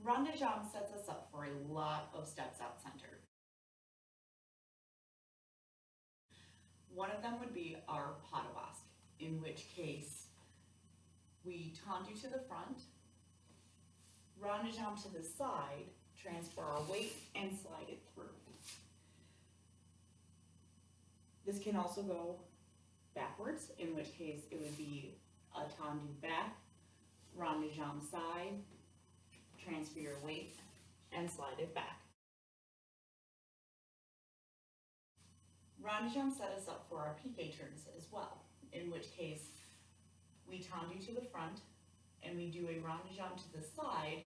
Rond de jambe sets us up for a lot of steps out center. One of them would be our pas de basque, in which case we tendu to the front, rond de jambe to the side, transfer our weight, and slide it through. This can also go backwards, in which case it would be a tendu back, rond de jambe side, transfer your weight, and slide it back. Rond de jambe set us up for our piqué turns as well, in which case we tendu to the front and we do a rond de jambe to the side,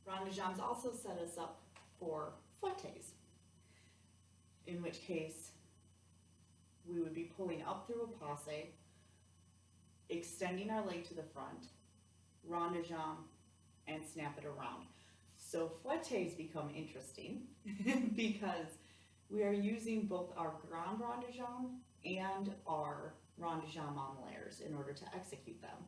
rond de jambes also set us up for fouettes, in which case we would be pulling up through a passe, extending our leg to the front, rond de jambe, and snap it around. So fouettes become interesting because we are using both our grand rond de jambe and our rond de jambe en l'air in order to execute them.